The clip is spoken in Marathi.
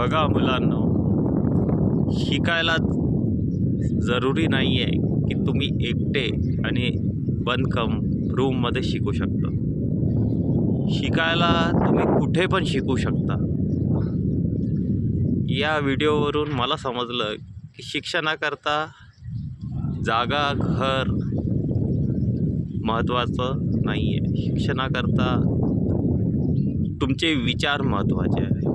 बघा मुलांनो, शिकायला जरुरी नाही आहे की तुम्ही एकटे आणि बंद रूममध्ये शिकू शकता. शिकायला तुम्ही कुठे पण शिकू शकता. या व्हिडिओवरून मला समजलं की शिक्षणाकरता जागा, घर महत्त्वाचं नाही आहे. शिक्षणाकरता तुमचे विचार महत्त्वाचे आहे.